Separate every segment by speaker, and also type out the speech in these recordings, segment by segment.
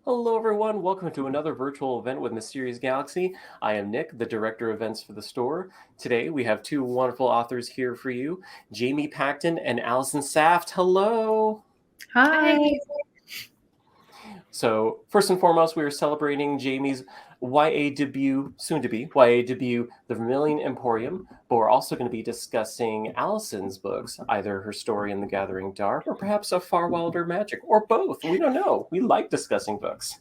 Speaker 1: Hello, everyone. Welcome to another virtual event with Mysterious Galaxy. I am Nick, the Director of Events for the store. Today, we have two wonderful authors here for you, Jamie Pacton and Allison Saft. Hello.
Speaker 2: Hi.
Speaker 1: So, first and foremost, we are celebrating Jamie's YA debut, soon-to-be YA debut, The Vermilion Emporium, but we're also going to be discussing Allison's books, either her story in The Gathering Dark, or perhaps A Far Wilder Magic, or both. We don't know. We like discussing books.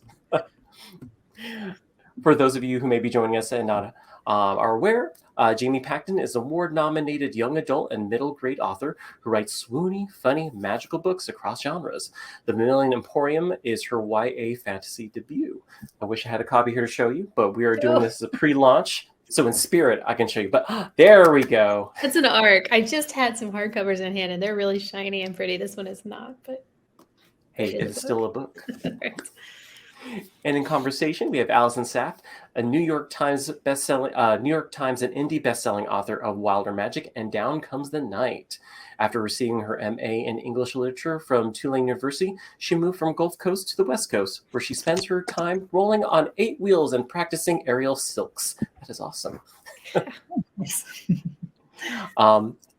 Speaker 1: For those of you who may be joining us and not are aware, Jamie Pacton is an award-nominated young adult and middle-grade author who writes swoony, funny, magical books across genres. The Vermilion Emporium is her YA fantasy debut. I wish I had a copy here to show you, but we are doing this as a pre-launch. So in spirit, I can show you. But there we go.
Speaker 2: It's an ARC. I just had some hardcovers in hand, and they're really shiny and pretty. This one is not, but
Speaker 1: hey, it's still a book.
Speaker 2: Right.
Speaker 1: And in conversation, we have Allison Saft, a New York Times and indie bestselling author of Wilder Magic and Down Comes the Night. After receiving her MA in English literature from Tulane University, she moved from Gulf Coast to the West Coast, where she spends her time rolling on 8 wheels and practicing aerial silks. That is awesome.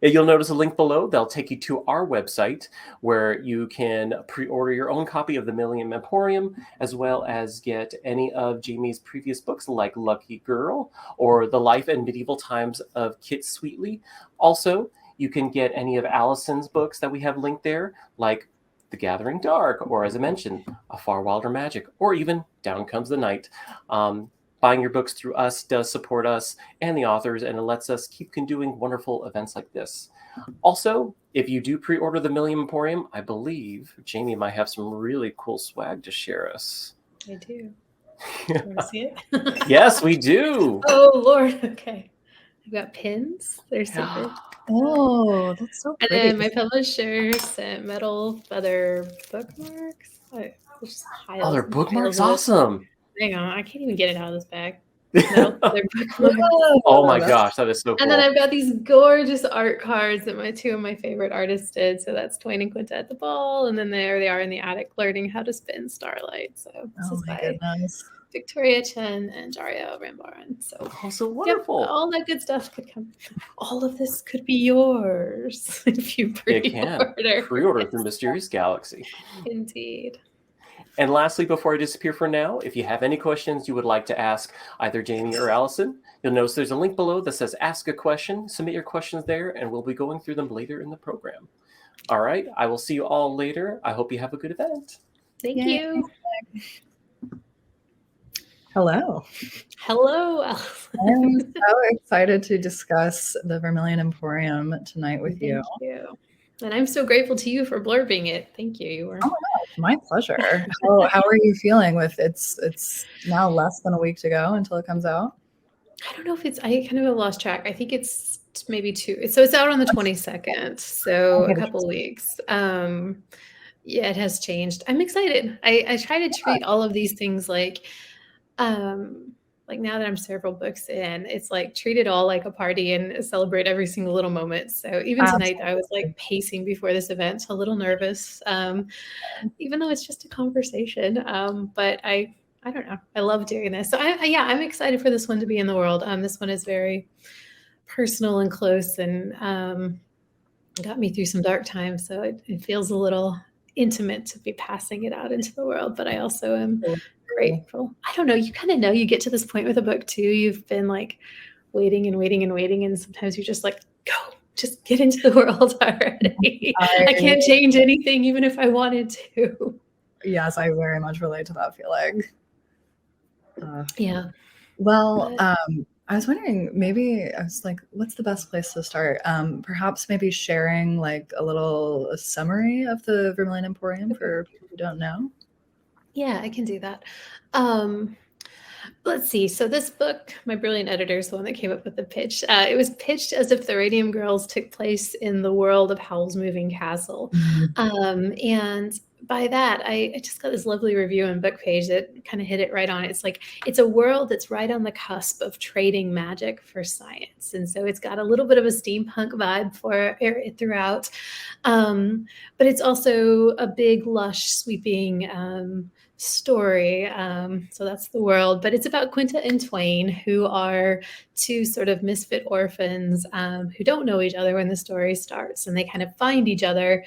Speaker 1: You'll notice a link below. They'll take you to our website where you can pre-order your own copy of The Vermilion Emporium, as well as get any of Jamie's previous books like Lucky Girl or The Life and Medieval Times of Kit Sweetly. Also, you can get any of Allison's books that we have linked there, like The Gathering Dark, or as I mentioned, A Far Wilder Magic, or even Down Comes the Night. Buying your books through us does support us and the authors, and it lets us keep doing wonderful events like this. Also, if you do pre-order the Vermilion Emporium, I believe Jamie might have some really cool swag to share us.
Speaker 2: I do. You want to see it?
Speaker 1: Yes, we do.
Speaker 2: Oh, Lord. Okay. I've got pins. They're so good.
Speaker 3: Oh, that's so pretty.
Speaker 2: And then my publisher sent metal feather bookmarks.
Speaker 1: Oh, they're bookmarks? Awesome.
Speaker 2: Hang on, I can't even get it out of this bag.
Speaker 1: No, oh my gosh, that is so cool.
Speaker 2: And then I've got these gorgeous art cards that two of my favorite artists did. So that's Twain and Quinta at the Ball, and then there they are in the attic learning how to spin Starlight. So this is by Victoria Chen and Dario Rambaran.
Speaker 1: So wonderful.
Speaker 2: Yep, all that good stuff could come. All of this could be yours if you pre-order.
Speaker 1: Pre-order through Mysterious Galaxy.
Speaker 2: Indeed.
Speaker 1: And lastly, before I disappear for now, if you have any questions you would like to ask either Jamie or Allison, you'll notice there's a link below that says Ask a Question. Submit your questions there, and we'll be going through them later in the program. All right, I will see you all later. I hope you have a good event.
Speaker 2: Thank you.
Speaker 3: Hello.
Speaker 2: Hello, Allison.
Speaker 3: I'm so excited to discuss the Vermilion Emporium tonight with you.
Speaker 2: Thank you. And I'm so grateful to you for blurbing it. Thank you. You were.
Speaker 3: Oh, my pleasure. How are you feeling with it's now less than a week to go until it comes out?
Speaker 2: I don't know if I kind of have lost track. I think it's maybe 2. So it's out on the 22nd. So a couple of weeks. Yeah, it has changed. I'm excited. I try to treat all of these things like now that I'm several books in, it's like treat it all like a party and celebrate every single little moment. So even tonight, I was like pacing before this event, a little nervous, even though it's just a conversation. But I don't know. I love doing this. So I'm excited for this one to be in the world. This one is very personal and close and got me through some dark times. So it feels a little intimate to be passing it out into the world. But I also am grateful. I don't know. You kind of know you get to this point with a book too. You've been like waiting and waiting and waiting. And sometimes you're just like, go, just get into the world already. I can't change anything, even if I wanted to.
Speaker 3: Yes, I very much relate to that feeling.
Speaker 2: Yeah.
Speaker 3: Well, I was wondering, what's the best place to start? Perhaps maybe sharing like a summary of the Vermilion Emporium for people who don't know.
Speaker 2: Yeah, I can do that. Let's see. So this book, my brilliant editor is the one that came up with the pitch. It was pitched as if the Radium Girls took place in the world of Howl's Moving Castle. And by that, I just got this lovely review on Bookpage that kind of hit it right on. It's like, it's a world that's right on the cusp of trading magic for science. And so it's got a little bit of a steampunk vibe throughout. But it's also a big, lush, sweeping story. So that's the world, but it's about Quinta and Twain, who are two sort of misfit orphans who don't know each other when the story starts, and they kind of find each other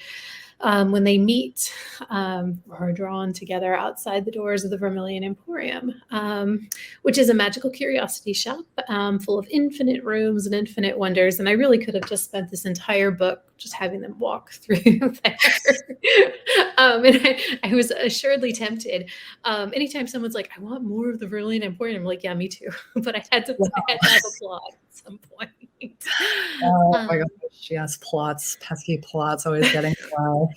Speaker 2: when they meet or are drawn together outside the doors of the Vermilion Emporium, which is a magical curiosity shop full of infinite rooms and infinite wonders. And I really could have just spent this entire book just having them walk through there. And I was assuredly tempted. Anytime someone's like, I want more of the Vermilion Emporium, I'm like, yeah, me too. But I had to have a plot at some point.
Speaker 3: Oh my gosh, yes, plots, pesky plots, always getting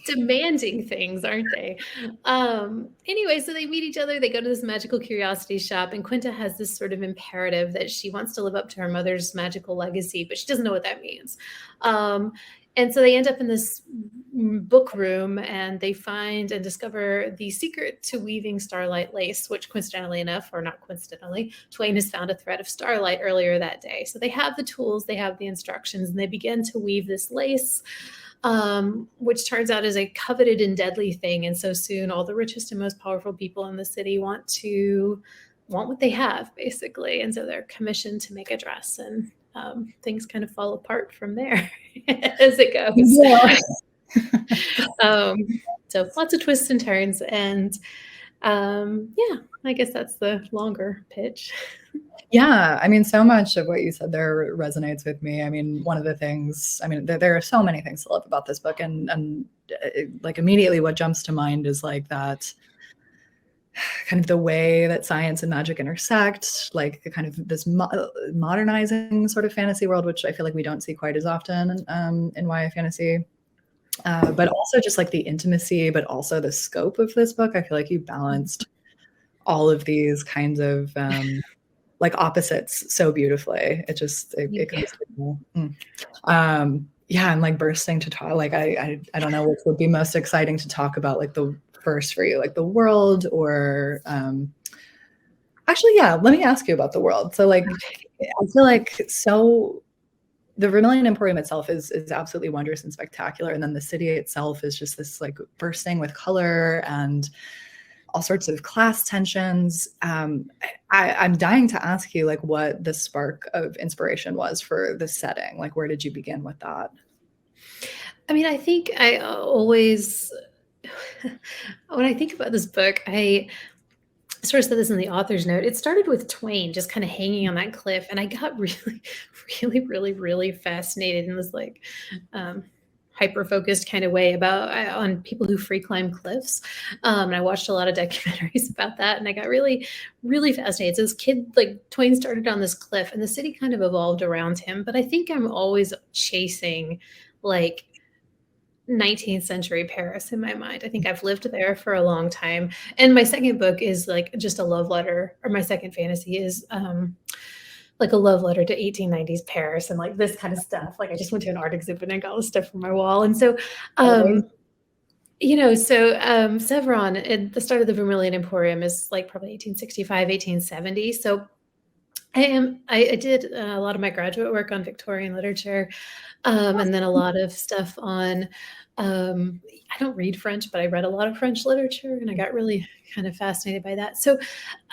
Speaker 2: demanding things, aren't they? Anyway, so they meet each other, they go to this magical curiosity shop, and Quinta has this sort of imperative that she wants to live up to her mother's magical legacy, but she doesn't know what that means. And so they end up in this book room, and they find and discover the secret to weaving starlight lace, which coincidentally enough, or not coincidentally, Twain has found a thread of starlight earlier that day. So they have the tools, they have the instructions, and they begin to weave this lace, which turns out is a coveted and deadly thing. And so soon all the richest and most powerful people in the city want what they have, basically. And so they're commissioned to make a dress, and things kind of fall apart from there as it goes. Yeah. So lots of twists and turns, and yeah, I guess that's the longer pitch.
Speaker 3: Yeah, I mean, so much of what you said there resonates with me. I mean, one of the things, I mean, there are so many things to love about this book, and like immediately what jumps to mind is like that kind of the way that science and magic intersect, like kind of this modernizing sort of fantasy world, which I feel like we don't see quite as often in YA fantasy. But also just like the intimacy, but also the scope of this book. I feel like you balanced all of these kinds of like opposites so beautifully. It just it comes yeah, I'm like bursting to talk. Like I don't know which would be most exciting to talk about, like the first for you, like the world, or actually, yeah, let me ask you about the world. So like I feel like the Vermilion Emporium itself is absolutely wondrous and spectacular, and then the city itself is just this like bursting with color and all sorts of class tensions. I'm dying to ask you like what the spark of inspiration was for the setting. Like, where did you begin with that?
Speaker 2: I mean, I think I always, when I think about this book, I sort of said this in the author's note. It started with Twain just kind of hanging on that cliff, and I got really fascinated in this like hyper-focused kind of way on people who free climb cliffs. And I watched a lot of documentaries about that, and I got really fascinated. So this kid, like Twain, started on this cliff, and the city kind of evolved around him. But I think I'm always chasing like 19th century Paris in my mind. I think I've lived there for a long time. And my second book is like just a love letter, or my second fantasy is like a love letter to 1890s Paris and like this kind of stuff. Like I just went to an art exhibit and got all this stuff from my wall. And so, Sevron at the start of the Vermilion Emporium is like probably 1865, 1870. So I did a lot of my graduate work on Victorian literature, and then a lot of stuff on, I don't read French, but I read a lot of French literature, and I got really kind of fascinated by that. So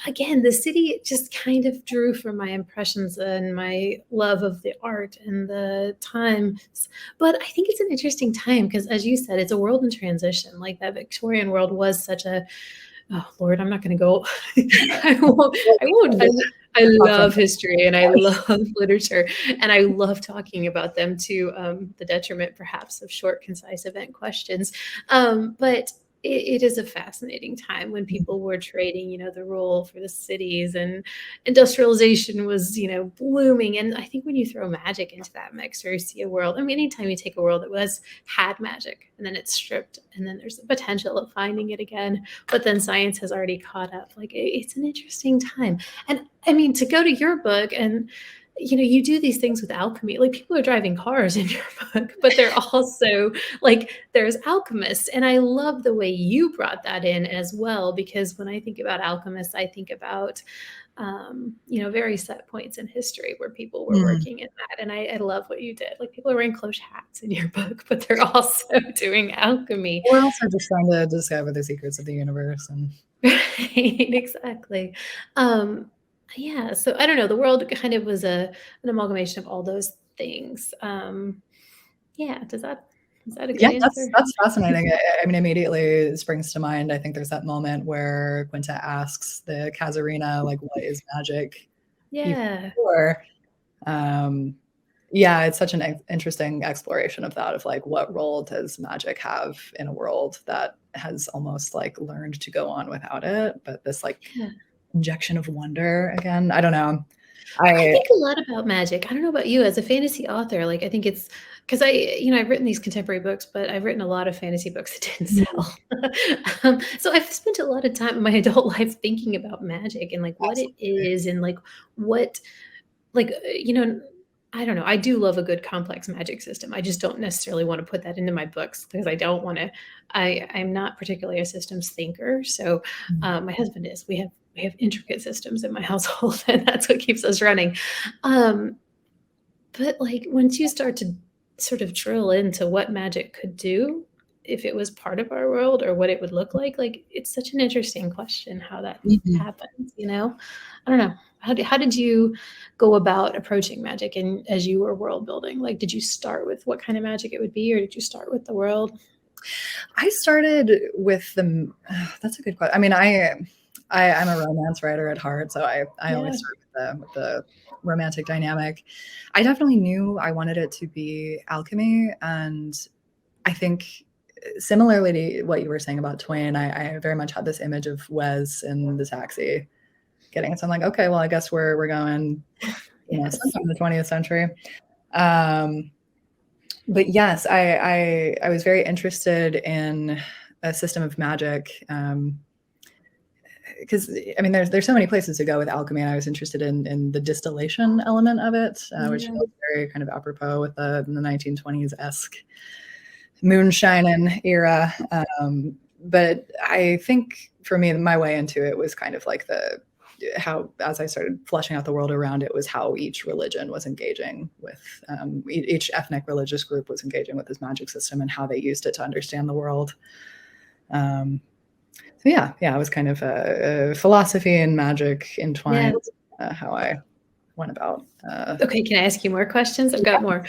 Speaker 2: again, the city just kind of drew from my impressions and my love of the art and the times. But I think it's an interesting time because, as you said, it's a world in transition. Like that Victorian world was such a, oh Lord, I'm not going to go. I won't. I love history and I love literature, and I love talking about them to the detriment perhaps of short, concise event questions. But it is a fascinating time when people were trading, the rule for the cities, and industrialization was, blooming. And I think when you throw magic into that mix, or you see a world, I mean, anytime you take a world that had magic and then it's stripped, and then there's the potential of finding it again, but then science has already caught up, like it's an interesting time. And I mean, to go to your book and, you do these things with alchemy. Like people are driving cars in your book, but they're also like, there's alchemists. And I love the way you brought that in as well, because when I think about alchemists, I think about very set points in history where people were working in that. And I love what you did. Like, people are wearing cloche hats in your book, but they're also doing alchemy.
Speaker 3: We're also just trying to discover the secrets of the universe. And
Speaker 2: Right, exactly. Yeah, so I don't know. The world kind of was an amalgamation of all those things. Yeah, is that a good
Speaker 3: yeah,
Speaker 2: answer?
Speaker 3: that's fascinating. I mean, immediately it springs to mind. I think there's that moment where Quinta asks the Kazarina, like, what is magic?
Speaker 2: Yeah.
Speaker 3: Before. Yeah, it's such an interesting exploration of that, of like, what role does magic have in a world that has almost like learned to go on without it? But this like injection of wonder again, I don't know.
Speaker 2: I think a lot about magic. I don't know about you as a fantasy author. Like, I think it's because I've written these contemporary books, but I've written a lot of fantasy books that didn't sell. So I've spent a lot of time in my adult life thinking about magic and like what it is and like what, like, I don't know. I do love a good complex magic system. I just don't necessarily want to put that into my books because I don't want to. I'm not particularly a systems thinker. So my husband is. We have intricate systems in my household, and that's what keeps us running. But like, once you start to sort of drill into what magic could do if it was part of our world, or what it would look like it's such an interesting question how that happens. I don't know. How did you go about approaching magic and as you were world building? Like, did you start with what kind of magic it would be, or did you start with the world?
Speaker 3: I started with that's a good question. I mean, I'm a romance writer at heart, so I always start with the romantic dynamic. I definitely knew I wanted it to be alchemy, and I think similarly to what you were saying about Twain, I very much had this image of Wes in the taxi getting it. So I'm like, okay, well, I guess we're going, sometime in the 20th century. But yes, I was very interested in a system of magic. Because I mean, there's so many places to go with alchemy, and I was interested in the distillation element of it, which feels very kind of apropos with the 1920s-esque moonshining era. But I think for me, my way into it was kind of like how, as I started fleshing out the world around it, was how each religion was engaging with, each ethnic religious group was engaging with this magic system and how they used it to understand the world. So yeah, it was kind of philosophy and magic entwined, how I went about.
Speaker 2: Okay, can I ask you more questions? I've got more.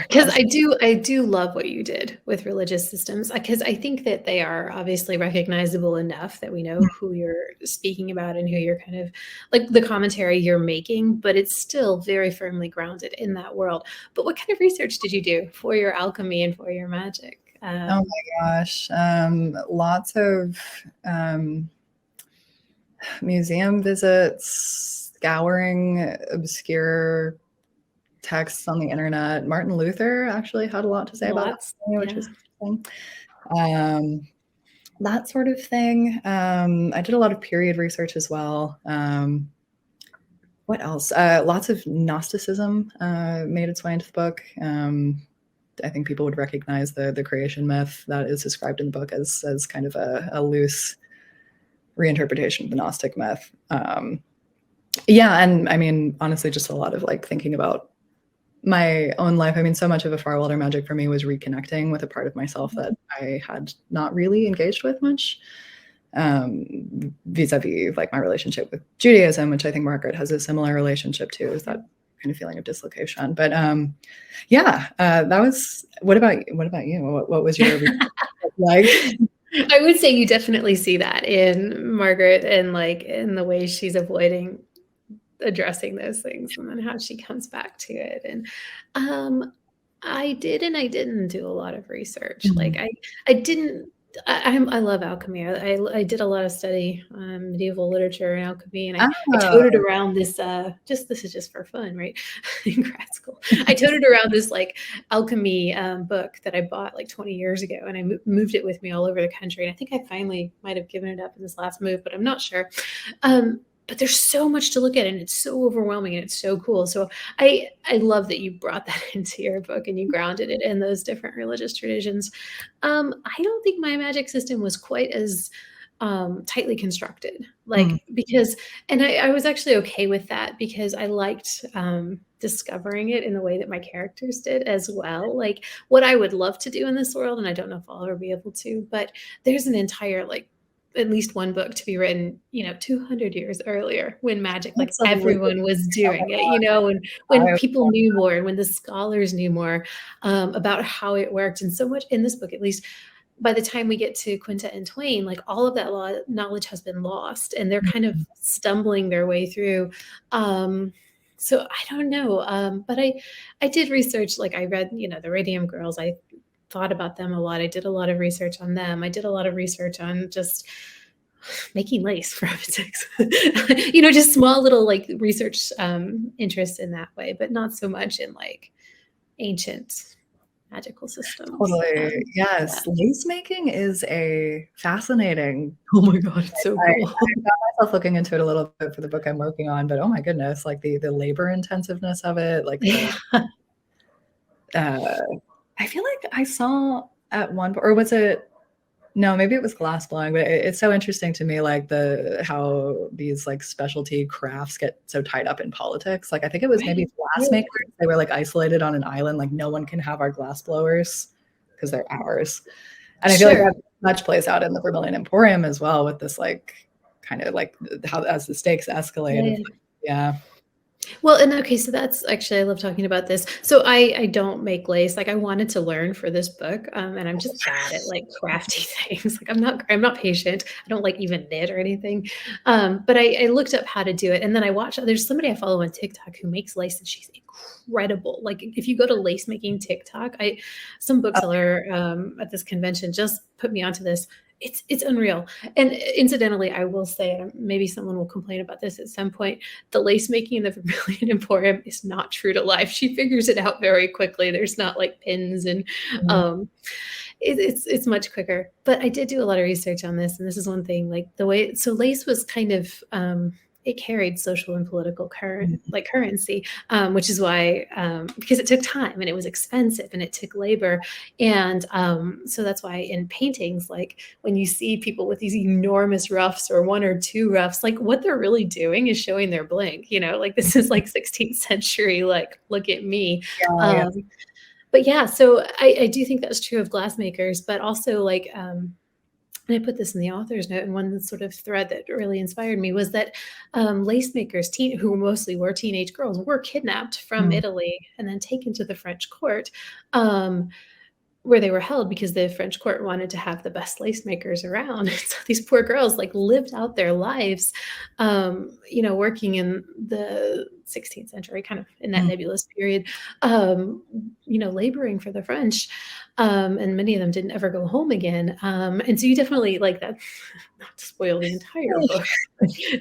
Speaker 2: Because I do love what you did with religious systems, because I think that they are obviously recognizable enough that we know who you're speaking about and who you're kind of like the commentary you're making, but it's still very firmly grounded in that world. But what kind of research did you do for your alchemy and for your magic?
Speaker 3: Oh my gosh, lots of museum visits, scouring obscure texts on the internet. Martin Luther actually had a lot to say about that, which was interesting. That sort of thing. I did a lot of period research as well. What else? Lots of Gnosticism made its way into the book. I think people would recognize the creation myth that is described in the book as kind of a loose reinterpretation of the Gnostic myth. And I mean, honestly, just a lot of like thinking about my own life. I mean, so much of A Far Wilder Magic for me was reconnecting with a part of myself that I had not really engaged with much, vis-a-vis like my relationship with Judaism, which I think Margaret has a similar relationship to, is that kind of feeling of dislocation. But that was. What about you? What was your like?
Speaker 2: I would say you definitely see that in Margaret and like in the way she's avoiding addressing those things and then how she comes back to it. And I did and I didn't do a lot of research. Like I love alchemy. I did a lot of study medieval literature and alchemy, and I toted around this. This is just for fun, right? In grad school, I toted around this like alchemy book that I bought like 20 years ago, and I moved it with me all over the country. And I think I finally might have given it up in this last move, but I'm not sure. But there's so much to look at, and it's so overwhelming, and it's so cool. So I love that you brought that into your book and you grounded it in those different religious traditions. I don't think my magic system was quite as tightly constructed, like, because, and I was actually okay with that because I liked discovering it in the way that my characters did as well. Like what I would love to do in this world, and I don't know if I'll ever be able to, but there's an entire, like, at least one book to be written, 200 years earlier when magic, like everyone was doing it, and when people knew more and when the scholars knew more about how it worked. And so much in this book, at least, by the time we get to Quinta and Twain, like all of that knowledge has been lost and they're kind of stumbling their way through. So I don't know. But I did research, like I read, the Radium Girls. I thought about them a lot. I did a lot of research on them. I did a lot of research on just making lace, for heaven's sakes. Just small little like research interests in that way, but not so much in like ancient magical systems.
Speaker 3: Totally. Yes. Yeah. Lace making is a fascinating.
Speaker 2: Oh my God, it's so cool.
Speaker 3: I got myself looking into it a little bit for the book I'm working on, but oh my goodness, like the labor intensiveness of it, like I feel like I saw at one point, or was it? No, maybe it was glass blowing, but it's so interesting to me, like how these like specialty crafts get so tied up in politics. Like I think it was maybe glass makers. They were like isolated on an island, like no one can have our glass blowers because they're ours. And I feel like that much plays out in the Vermilion Emporium as well, with this like kind of like how as the stakes escalate. Yeah.
Speaker 2: Well, and okay, so that's actually, I love talking about this. So I don't make lace. Like I wanted to learn for this book, and I'm just bad at like crafty things. Like I'm not patient. I don't like even knit or anything. But I looked up how to do it, and then I watched. There's somebody I follow on TikTok who makes lace, and she's incredible. Like if you go to lace making TikTok, some bookseller at this convention just put me onto this. It's unreal. And incidentally, I will say, and maybe someone will complain about this at some point, the lace making in the Vermilion Emporium is not true to life. She figures it out very quickly. There's not like pins and it's much quicker. But I did do a lot of research on this. And this is one thing, like the way, so lace was kind of, it carried social and political currency, which is why, because it took time and it was expensive and it took labor. And so that's why in paintings, like when you see people with these enormous ruffs or one or two ruffs, like what they're really doing is showing their bling, like this is like 16th century, like, look at me. But yeah, so I do think that's true of glassmakers, but also like, and I put this in the author's note, and one sort of thread that really inspired me was that lace makers, who mostly were teenage girls, were kidnapped from Italy and then taken to the French court, where they were held because the French court wanted to have the best lace makers around. So these poor girls like lived out their lives, working in the 16th century, kind of in that nebulous period, laboring for the French. And many of them didn't ever go home again. And so you definitely like that, not to spoil the entire book,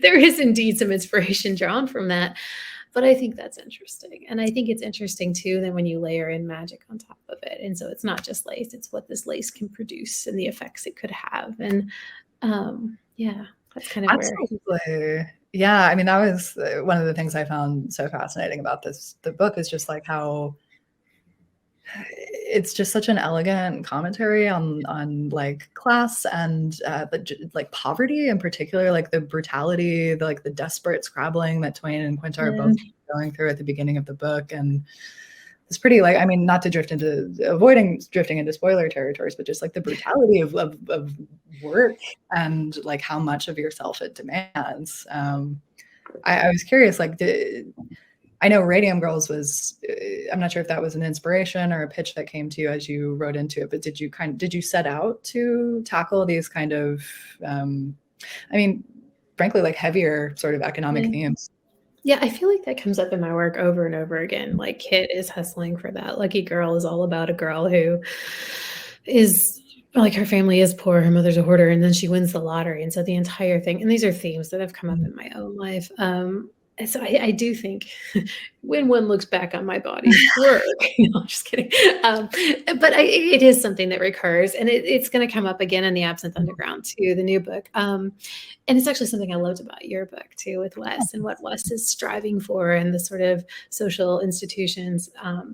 Speaker 2: there is indeed some inspiration drawn from that. But I think that's interesting. And I think it's interesting too, then when you layer in magic on top of it. And so it's not just lace, it's what this lace can produce and the effects it could have. And that's kind of
Speaker 3: where. Yeah. I mean, that was one of the things I found so fascinating about the book is just like how it's just such an elegant commentary on like class and like poverty in particular, like the brutality, the desperate scrabbling that Twain and Quinta are both going through at the beginning of the book. And it's pretty like, I mean, not to avoiding drifting into spoiler territories, but just like the brutality of work and like how much of yourself it demands. I was curious, like I know Radium Girls was, I'm not sure if that was an inspiration or a pitch that came to you as you wrote into it, but did you set out to tackle these kind of, frankly, like heavier sort of economic themes?
Speaker 2: Yeah, I feel like that comes up in my work over and over again. Like Kit is hustling for that. Lucky Girl is all about a girl who is like, her family is poor, her mother's a hoarder, and then she wins the lottery. And so the entire thing, and these are themes that have come up in my own life. And so I do think when one looks back on my body's work, I'm just kidding. But it is something that recurs, and it's going to come up again in the Absinthe Underground too, the new book. And it's actually something I loved about your book too, with Wes and what Wes is striving for and the sort of social institutions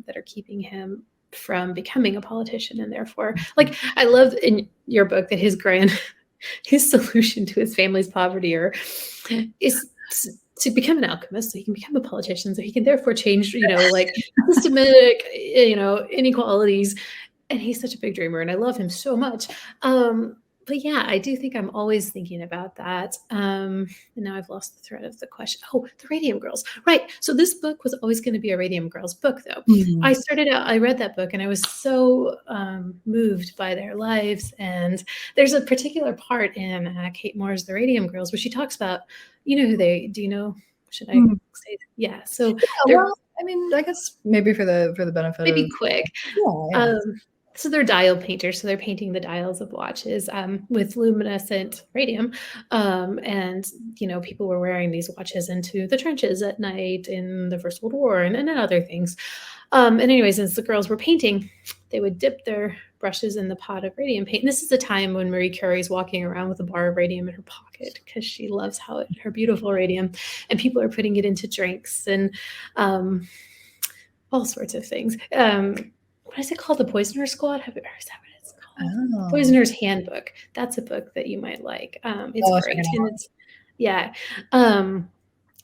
Speaker 2: that are keeping him from becoming a politician. And therefore, like, I love in your book that his his solution to his family's poverty is to become an alchemist, so he can become a politician, so he can therefore change, like systematic, inequalities. And he's such a big dreamer, and I love him so much. But yeah, I do think I'm always thinking about that. And now I've lost the thread of the question. Oh, the Radium Girls. Right. So this book was always going to be a Radium Girls book, though. I read that book, and I was so moved by their lives. And there's a particular part in Kate Moore's The Radium Girls where she talks about, who they, do you know? Should I say? Yeah. So
Speaker 3: well, I mean, I guess maybe for the benefit
Speaker 2: maybe
Speaker 3: of
Speaker 2: quick.
Speaker 3: Yeah.
Speaker 2: So they're dial painters. So they're painting the dials of watches with luminescent radium. And, people were wearing these watches into the trenches at night in the First World War and other things. And anyways, as the girls were painting, they would dip their brushes in the pot of radium paint. And this is the time when Marie Curie's walking around with a bar of radium in her pocket because she loves her beautiful radium. And people are putting it into drinks and all sorts of things. What is it called? The Poisoner's Squad? Is that what it's called?
Speaker 3: Oh.
Speaker 2: Poisoner's Handbook. That's a book that you might like. It's great. And it's, yeah.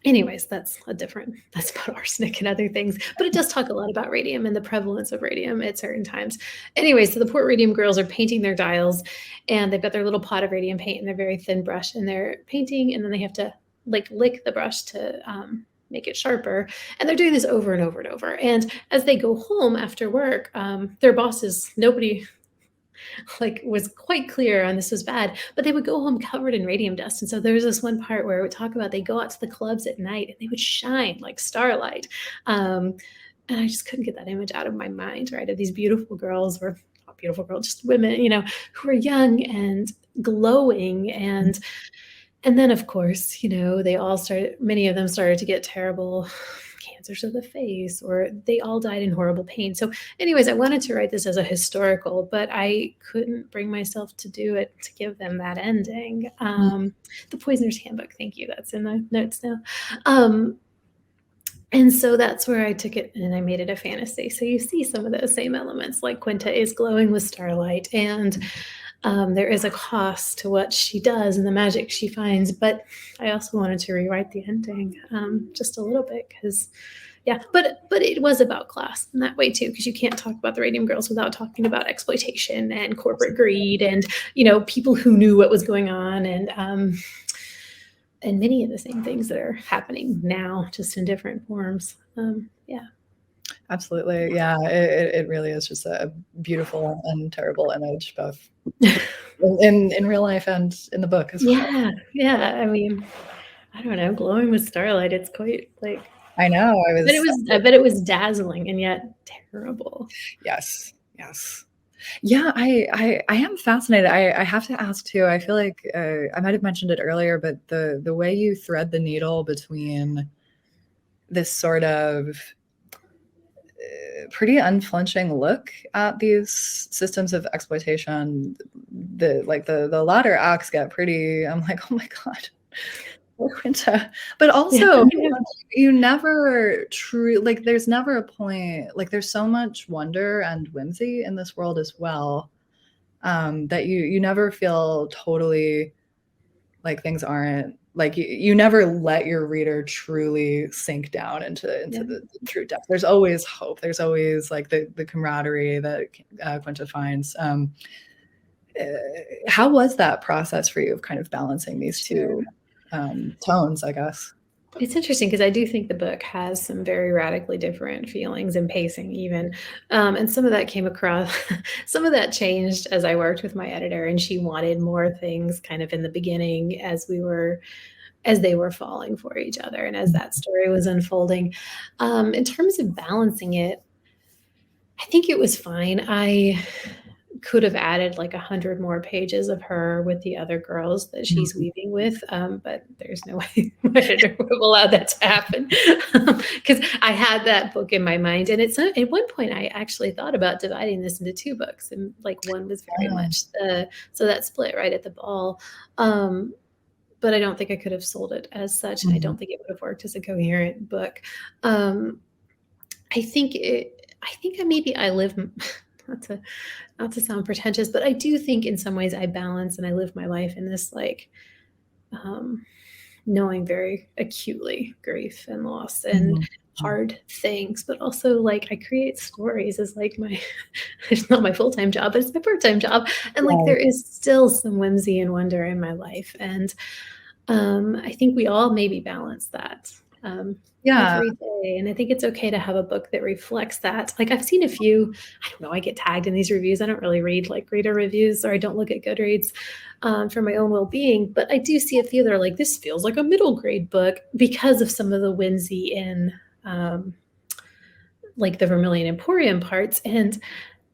Speaker 2: Anyways, that's about arsenic and other things, but it does talk a lot about radium and the prevalence of radium at certain times. Anyways, so the Port Radium Girls are painting their dials, and they've got their little pot of radium paint and their very thin brush, and they're painting, and then they have to lick the brush to make it sharper. And they're doing this over and over and over. And as they go home after work, their bosses, nobody was quite clear on this was bad, but they would go home covered in radium dust. And so there was this one part where it would talk about they go out to the clubs at night and they would shine like starlight. And I just couldn't get that image out of my mind, right? Of these beautiful girls, or not beautiful girls, just women, who are young and glowing. And then, of course, many of them started to get terrible cancers of the face, or they all died in horrible pain. So anyways, I wanted to write this as a historical, but I couldn't bring myself to do it, to give them that ending. The Poisoner's Handbook, thank you. That's in the notes now. And so that's where I took it and I made it a fantasy. So you see some of those same elements, like Quinta is glowing with starlight, and there is a cost to what she does and the magic she finds. But I also wanted to rewrite the ending just a little bit because, but it was about class in that way too, because you can't talk about the Radium Girls without talking about exploitation and corporate greed and, people who knew what was going on and many of the same things that are happening now, just in different forms.
Speaker 3: Absolutely. Yeah, it really is just a beautiful and terrible image, both in real life and in the book as well.
Speaker 2: Yeah. I mean, I don't know, glowing with starlight. It's quite
Speaker 3: I know.
Speaker 2: I bet it was dazzling and yet terrible.
Speaker 3: Yes. Yeah, I am fascinated. I have to ask too. I feel like I might have mentioned it earlier, but the way you thread the needle between this sort of pretty unflinching look at these systems of exploitation, the latter acts get pretty, I'm like, oh my God, Quinta. But also you never truly, there's never a point, there's so much wonder and whimsy in this world as well, that you never feel totally like things aren't, you never let your reader truly sink down into the true depth. There's always hope. There's always the camaraderie that Quinta finds. How was that process for you of kind of balancing these two tones, I guess?
Speaker 2: It's interesting because I do think the book has some very radically different feelings and pacing even. And some of that came across, some of that changed as I worked with my editor, and she wanted more things kind of in the beginning as they were falling for each other and as that story was unfolding. In terms of balancing it, I think it was fine. I could have added 100 more pages of her with the other girls that she's weaving with, but there's no way my editor would have allowed that to happen because I had that book in my mind. And at one point I actually thought about dividing this into two books, and one was very much so that split right at the ball. But I don't think I could have sold it as such, and I don't think it would have worked as a coherent book. I think maybe I live not to sound pretentious, but I do think in some ways I balance and I live my life in this like knowing very acutely grief and loss and hard things, but also like I create stories as like it's not my full-time job, but it's my part-time job. And like there is still some whimsy and wonder in my life. And I think we all maybe balance that every day. And I think it's okay to have a book that reflects that. Like I've seen a few, I don't know, I get tagged in these reviews. I don't really read like reader reviews, or I don't look at Goodreads for my own well-being, but I do see a few that are like, this feels like a middle grade book because of some of the whimsy in like the Vermilion Emporium parts. And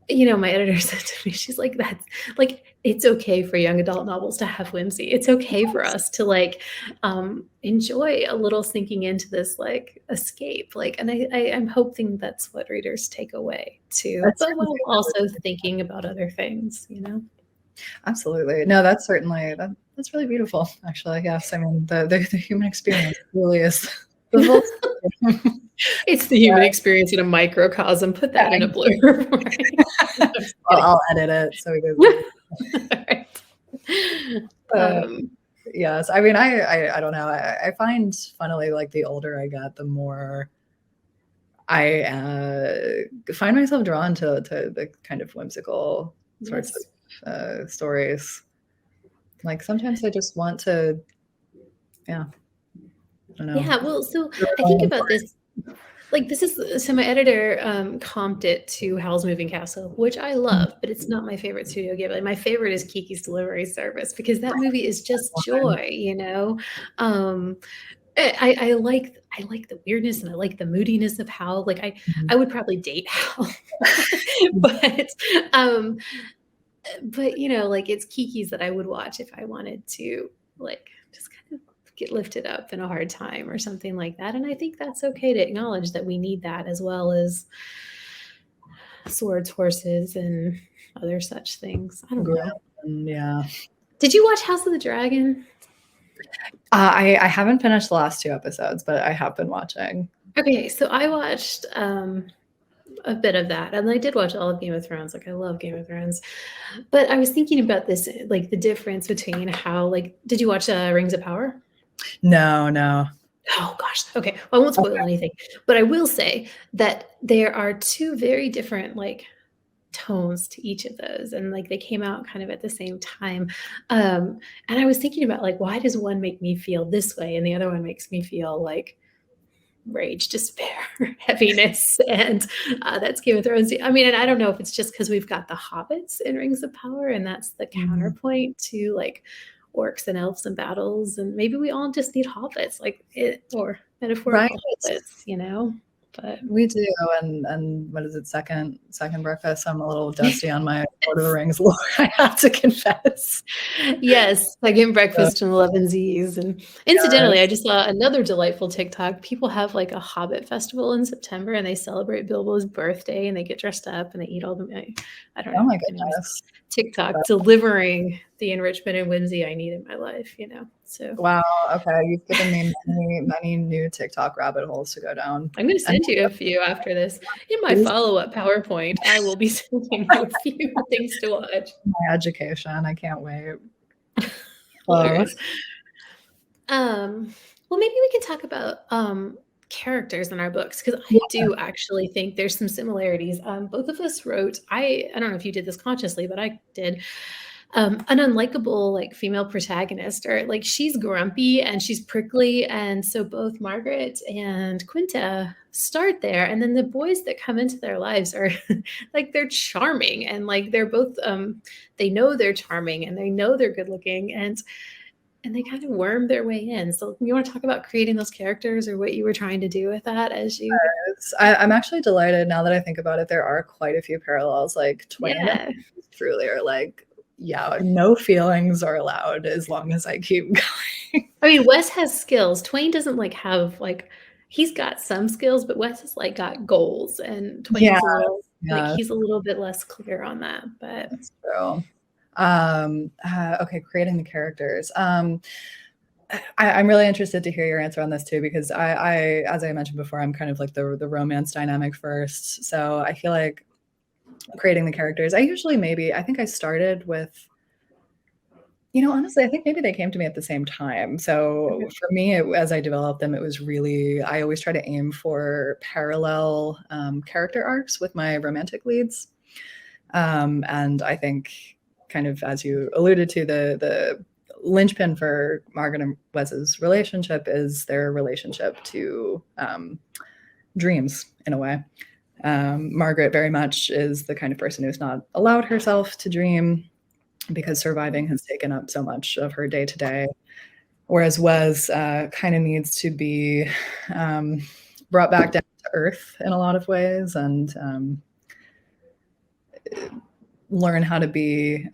Speaker 2: my editor said to me, she's like, that's like, it's okay for young adult novels to have whimsy. It's okay for us to like enjoy a little sinking into this like escape. Like, and I'm hoping that's what readers take away too, but while also thinking about other things,
Speaker 3: Absolutely. No, that's really beautiful, actually. Yes. I mean, the human experience really is
Speaker 2: it's the human experience in a microcosm. Put that in a blurb.
Speaker 3: I'll edit it so we can. Yes, I mean, I don't know. I find, funnily, like the older I get, the more I find myself drawn to the kind of whimsical sorts of stories. Like sometimes I just want to, I don't know.
Speaker 2: Yeah, well, so I think about this. Like so my editor comped it to Howl's Moving Castle, which I love, but it's not my favorite Studio Ghibli. My favorite is Kiki's Delivery Service because that movie is just joy, I like the weirdness and I like the moodiness of Howl. Like I would probably date Howl, but like it's Kiki's that I would watch if I wanted to like just kind of get lifted up in a hard time or something like that. And I think that's okay to acknowledge that we need that as well as swords, horses, and other such things. I don't know.
Speaker 3: Yeah.
Speaker 2: Did you watch House of the Dragon?
Speaker 3: I haven't finished the last 2 episodes, but I have been watching.
Speaker 2: Okay, so I watched a bit of that, and I did watch all of Game of Thrones. Like I love Game of Thrones, but I was thinking about this, like the difference between how, like, did you watch Rings of Power?
Speaker 3: No.
Speaker 2: Oh gosh. Okay. Well, I won't spoil anything, but I will say that there are 2 very different like tones to each of those, and like they came out kind of at the same time. And I was thinking about like, why does one make me feel this way and the other one makes me feel like rage, despair, heaviness, and that's Game of Thrones. I mean, and I don't know if it's just because we've got the hobbits in Rings of Power, and that's the counterpoint to like orcs and elves and battles, and maybe we all just need hobbits, like it, or metaphorical hobbits, but
Speaker 3: we do. And what is it, second breakfast? I'm a little dusty on my Lord of the Rings lore, I have to confess.
Speaker 2: Yes, second breakfast and 11 Z's. And incidentally, I just saw another delightful TikTok. People have like a Hobbit festival in September, and they celebrate Bilbo's birthday, and they get dressed up and they eat all the. I don't know.
Speaker 3: Oh my goodness.
Speaker 2: TikTok delivering the enrichment and whimsy I need in my life, So
Speaker 3: wow, okay, you've given me many new TikTok rabbit holes to go down.
Speaker 2: I'm going to send you a few after this. In my follow-up PowerPoint, I will be sending you a few things to watch.
Speaker 3: My education, I can't wait.
Speaker 2: Well, maybe we can talk about characters in our books, because I do actually think there's some similarities. Both of us wrote, I don't know if you did this consciously, but I did, an unlikable like female protagonist, or like she's grumpy and she's prickly, and so both Margaret and Quinta start there, and then the boys that come into their lives are like they're charming, and like they're both they know they're charming and they know they're good looking, and they kind of worm their way in. So you want to talk about creating those characters, or what you were trying to do with that as you...
Speaker 3: I'm actually delighted now that I think about it. There are quite a few parallels. Like Twain truly are like, no feelings are allowed as long as I keep going.
Speaker 2: I mean, Wes has skills. Twain doesn't like have like, he's got some skills, but Wes has like got goals, and Twain's like he's a little bit less clear on that. But
Speaker 3: that's true. Okay, creating the characters. I'm really interested to hear your answer on this too, because I as I mentioned before, I'm kind of like the romance dynamic first. So I feel like creating the characters. I think I started with, honestly, I think maybe they came to me at the same time. So for me, as I developed them, it was really, I always try to aim for parallel character arcs with my romantic leads. And I think, kind of as you alluded to, the linchpin for Margaret and Wes's relationship is their relationship to dreams, in a way. Margaret very much is the kind of person who's not allowed herself to dream because surviving has taken up so much of her day to day, whereas Wes kind of needs to be brought back down to earth in a lot of ways, and learn how to be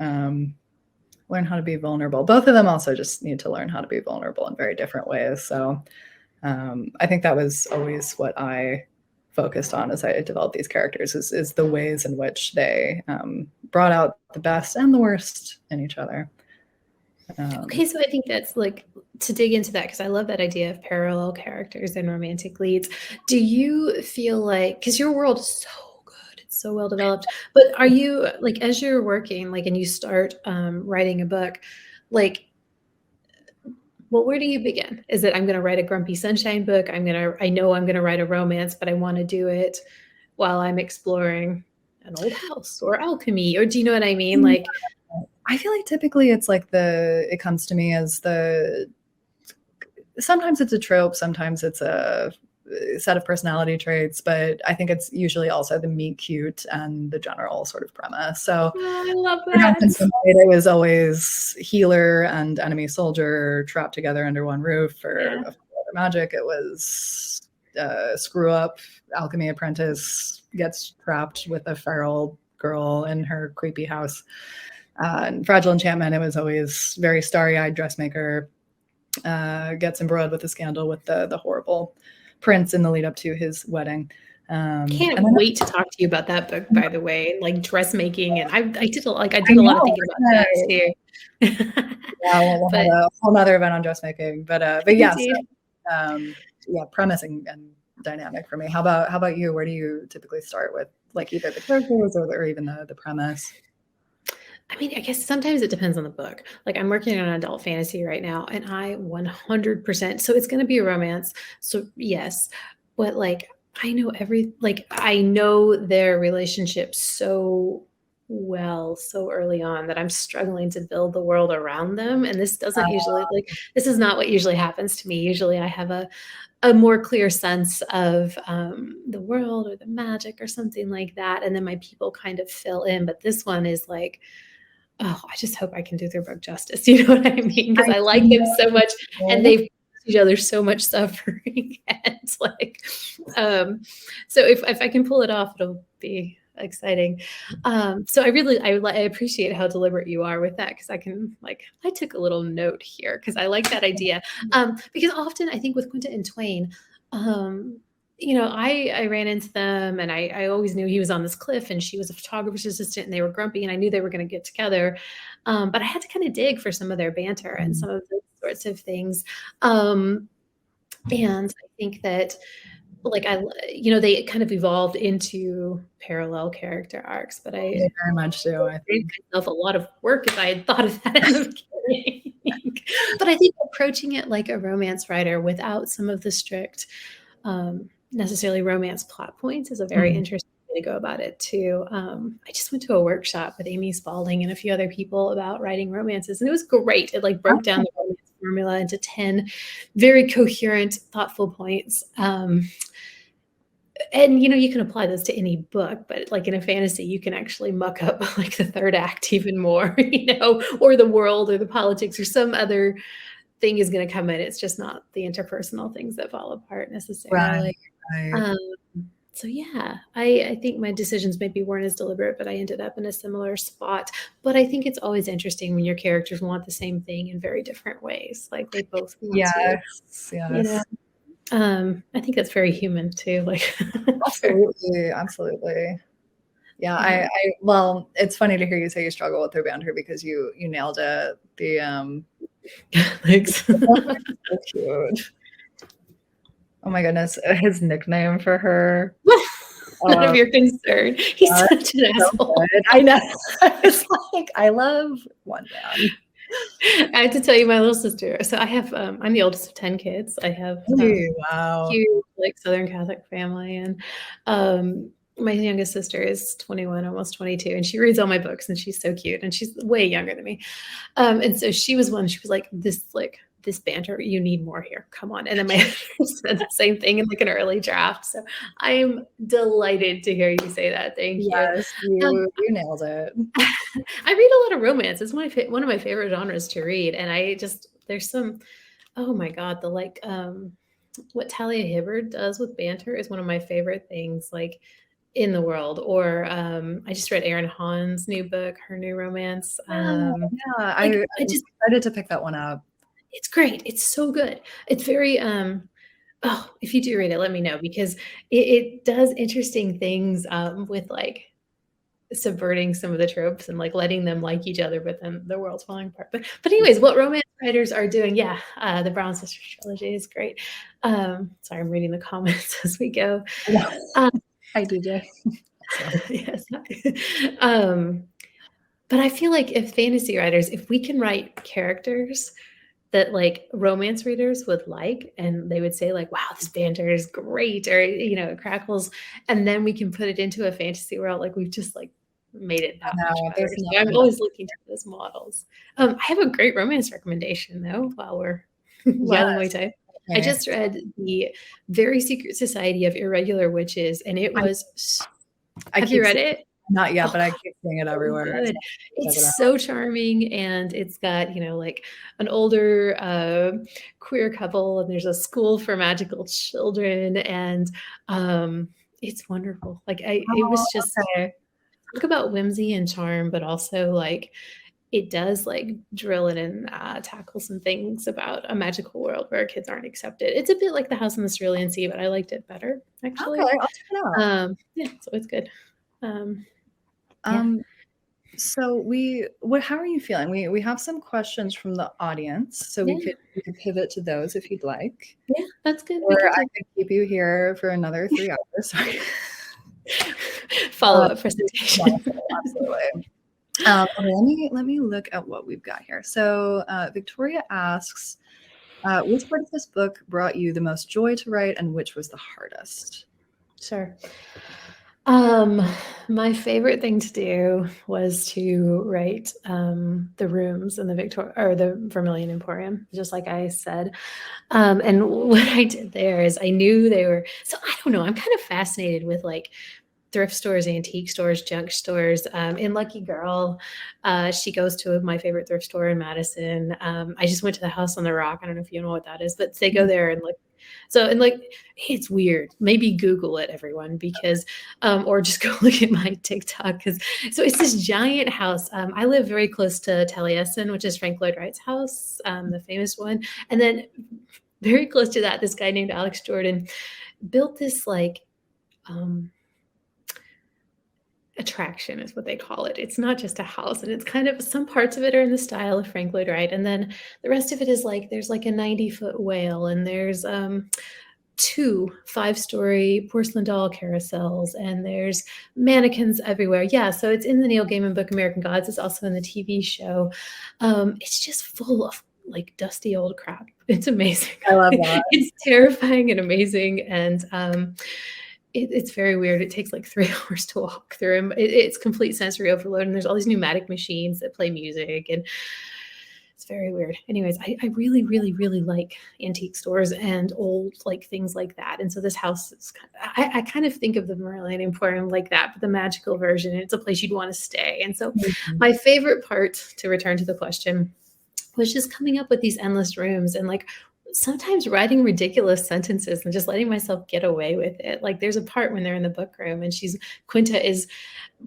Speaker 3: vulnerable. Both of them also just need to learn how to be vulnerable in very different ways. So I think that was always what I focused on as I developed these characters, is the ways in which they brought out the best and the worst in each other.
Speaker 2: Okay, so I think that's like, to dig into that, because I love that idea of parallel characters and romantic leads. Do you feel like, because your world is so good, it's so well developed, but are you, like, as you're working, like, and you start writing a book, like, well, where do you begin? Is it, I'm going to write a Grumpy Sunshine book, I know I'm going to write a romance, but I want to do it while I'm exploring an old house or alchemy, or do you know what I mean? Like,
Speaker 3: I feel like typically it's like it comes to me as sometimes it's a trope, sometimes it's a set of personality traits, but I think it's usually also the meet cute and the general sort of premise. So
Speaker 2: I love that.
Speaker 3: It was always healer and enemy soldier trapped together under one roof for magic. It was screw up alchemy apprentice gets trapped with a feral girl in her creepy house. And Fragile Enchantment, it was always very starry-eyed dressmaker gets embroiled with a scandal with the horrible prince in the lead up to his wedding.
Speaker 2: Can't wait to talk to you about that book, by the way, like dressmaking, and I did a lot of thinking about that too.
Speaker 3: Yeah, we'll have a whole nother event on dressmaking, but yeah, so, premise and dynamic for me. How about you? Where do you typically start with, like, either the characters or even the premise?
Speaker 2: I mean, I guess sometimes it depends on the book. Like, I'm working on an adult fantasy right now, and I 100%, so it's going to be a romance. So yes, but like, I know their relationship so well, so early on, that I'm struggling to build the world around them. And this doesn't usually, this is not what usually happens to me. Usually I have a more clear sense of the world or the magic or something like that. And then my people kind of fill in. But this one is like, oh, I just hope I can do their book justice. You know what I mean? Because I like them so much, and they've each other so much suffering, and like, so if I can pull it off, it'll be exciting. So I appreciate how deliberate you are with that, because I took a little note here because I like that idea. Because often I think with Quinta and Twain, I ran into them, and I always knew he was on this cliff and she was a photographer's assistant, and they were grumpy, and I knew they were going to get together. But I had to kind of dig for some of their banter and some of those sorts of things. And I think that, like, they kind of evolved into parallel character arcs, but I
Speaker 3: very much do. I think
Speaker 2: myself a lot of work if I had thought of that in the beginning. But I think approaching it like a romance writer without some of the strict necessarily romance plot points is a very interesting way to go about it too. I just went to a workshop with Amy Spalding and a few other people about writing romances, and it was great. It broke down the romance formula into 10 very coherent, thoughtful points. And you can apply those to any book, but like in a fantasy, you can actually muck up like the third act even more, or the world or the politics or some other thing is going to come in. It's just not the interpersonal things that fall apart necessarily.
Speaker 3: Right.
Speaker 2: So yeah, I think my decisions maybe weren't as deliberate, but I ended up in a similar spot. But I think it's always interesting when your characters want the same thing in very different ways. Like they both want to.
Speaker 3: Yes.
Speaker 2: I think that's very human too. Like
Speaker 3: absolutely. Yeah, well, it's funny to hear you say you struggle with their banter because you nailed it.
Speaker 2: Thanks.
Speaker 3: So cute. Oh my goodness, his nickname for her.
Speaker 2: None of your concern. He's such an asshole.
Speaker 3: Good. I know. It's like, I love one man.
Speaker 2: I have to tell you, my little sister. So I have, I'm the oldest of 10 kids. I have
Speaker 3: Wow.
Speaker 2: huge, like Southern Catholic family, and my youngest sister is 21, almost 22, and she reads all my books, and she's so cute, and she's way younger than me. And so she was like, this banter, you need more here. Come on. And then my husband said the same thing in like an early draft. So I am delighted to hear you say that. Thank you.
Speaker 3: Yes, you nailed it.
Speaker 2: I read a lot of romance. It's one of my favorite genres to read. And there's some, oh my God, what Talia Hibbard does with banter is one of my favorite things, like, in the world. Or I just read Erin Hahn's new book, her new romance.
Speaker 3: I just decided to pick that one up.
Speaker 2: It's great. It's so good. It's very, if you do read it, let me know, because it does interesting things with like subverting some of the tropes and like letting them like each other, but then the world's falling apart. But anyways, what romance writers are doing, the Brown Sisters trilogy is great. Sorry, I'm reading the comments as we go.
Speaker 3: Hi, DJ.
Speaker 2: Yes. But I feel like if fantasy writers, if we can write characters that like romance readers would like, and they would say like, wow, this banter is great, or, it crackles, and then we can put it into a fantasy world, like we've just like made it that much better. So I'm always looking to those models. I have a great romance recommendation though, while we're while we type. I just read The Very Secret Society of Irregular Witches, and it was, have you read it?
Speaker 3: Not yet, but I keep seeing it everywhere.
Speaker 2: It's so charming, and it's got, like an older queer couple, and there's a school for magical children, and it's wonderful. Like it was just talk about whimsy and charm, but also like it does like drill in and tackle some things about a magical world where kids aren't accepted. It's a bit like The House on the Cerulean Sea, but I liked it better, actually.
Speaker 3: Okay, I'll check it out.
Speaker 2: So it's good.
Speaker 3: So how are you feeling? We have some questions from the audience, so we could pivot to those if you'd like.
Speaker 2: Yeah, that's good.
Speaker 3: Or I could keep you here for another 3 hours. Sorry.
Speaker 2: Follow-up presentation.
Speaker 3: Absolutely. Let me look at what we've got here. So Victoria asks, which part of this book brought you the most joy to write, and which was the hardest?
Speaker 2: Sure. My favorite thing to do was to write the rooms in the Vermilion Emporium, just like I said. And what I did there is I knew they were, so I don't know, I'm kind of fascinated with like thrift stores, antique stores, junk stores. In Lucky Girl, she goes to my favorite thrift store in Madison. I just went to the House on the Rock. I don't know if you know what that is, but they go there and look. So, and like, it's weird. Maybe Google it, everyone, because, or just go look at my TikTok. So it's this giant house. I live very close to Taliesin, which is Frank Lloyd Wright's house, the famous one. And then very close to that, this guy named Alex Jordan built this like, attraction is what they call it. It's not just a house, and it's kind of, some parts of it are in the style of Frank Lloyd Wright, and then the rest of it is like there's like a 90-foot whale, and there's 2 5-story porcelain doll carousels, and there's mannequins everywhere. Yeah, so it's in the Neil Gaiman book American Gods. It's also in the TV show. It's just full of like dusty old crap. It's amazing.
Speaker 3: I love that.
Speaker 2: It's terrifying and amazing, and it's very weird. It takes like 3 hours to walk through them. It's complete sensory overload, and there's all these pneumatic machines that play music, and it's very weird. Anyways, I really, really, really like antique stores and old like things like that. And so this house is I kind of think of the Vermilion Emporium like that, but the magical version. It's a place you'd want to stay. And so my favorite part, to return to the question, was just coming up with these endless rooms and like sometimes writing ridiculous sentences and just letting myself get away with it. Like there's a part when they're in the book room and Quinta is